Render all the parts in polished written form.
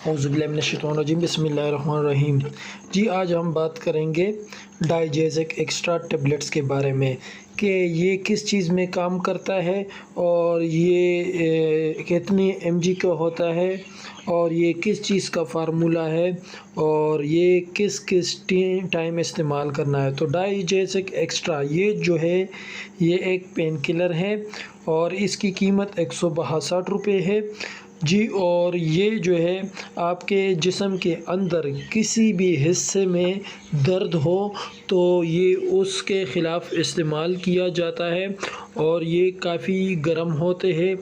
اعوذ باللہ من الشیطان الرجیم، بسم اللہ الرحمن الرحیم۔ جی آج ہم بات کریں گے ڈائجیزک ایکسٹرا ٹیبلٹس کے بارے میں کہ یہ کس چیز میں کام کرتا ہے اور یہ کتنی ایم جی کا ہوتا ہے اور یہ کس چیز کا فارمولہ ہے اور یہ کس ٹائم استعمال کرنا ہے۔ تو ڈائجیزک ایکسٹرا یہ جو ہے یہ ایک پین کلر ہے اور اس کی قیمت 162 روپے ہے جی۔ اور یہ جو ہے آپ کے جسم کے اندر کسی بھی حصے میں درد ہو تو یہ اس کے خلاف استعمال کیا جاتا ہے اور یہ کافی گرم ہوتے ہیں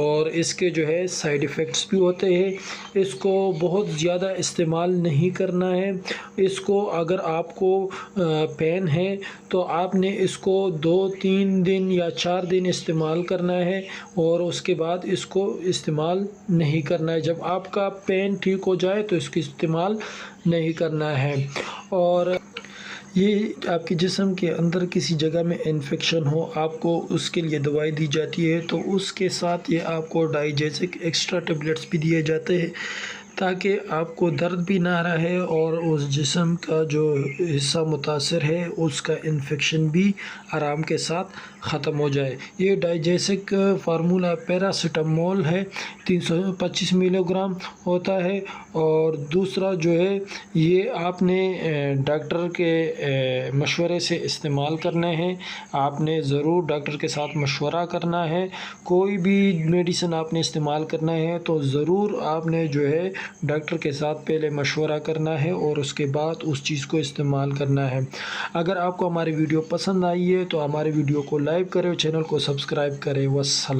اور اس کے جو ہے سائیڈ ایفیکٹس بھی ہوتے ہیں۔ اس کو بہت زیادہ استعمال نہیں کرنا ہے۔ اس کو اگر آپ کو پین ہے تو آپ نے اس کو 2-3 دن یا 4 دن استعمال کرنا ہے اور اس کے بعد اس کو استعمال نہیں کرنا ہے۔ جب آپ کا پین ٹھیک ہو جائے تو اس کی استعمال نہیں کرنا ہے۔ اور یہ آپ کے جسم کے اندر کسی جگہ میں انفیکشن ہو، آپ کو اس کے لیے دوائی دی جاتی ہے تو اس کے ساتھ یہ آپ کو ڈائجیزک ایکسٹرا ٹیبلٹس بھی دیے جاتے ہیں تاکہ آپ کو درد بھی نہ رہے اور اس جسم کا جو حصہ متاثر ہے اس کا انفیکشن بھی آرام کے ساتھ ختم ہو جائے۔ یہ ڈائجیزک فارمولہ پیراسیٹامول ہے، 325 ملی گرام ہوتا ہے۔ اور دوسرا جو ہے یہ آپ نے ڈاکٹر کے مشورے سے استعمال کرنے ہیں۔ آپ نے ضرور ڈاکٹر کے ساتھ مشورہ کرنا ہے۔ کوئی بھی میڈیسن آپ نے استعمال کرنا ہے تو ضرور آپ نے جو ہے ڈاکٹر کے ساتھ پہلے مشورہ کرنا ہے اور اس کے بعد اس چیز کو استعمال کرنا ہے۔ اگر آپ کو ہماری ویڈیو پسند آئی ہے تو ہماری ویڈیو کو لائک کریں اور چینل کو سبسکرائب کریں۔ والسلام۔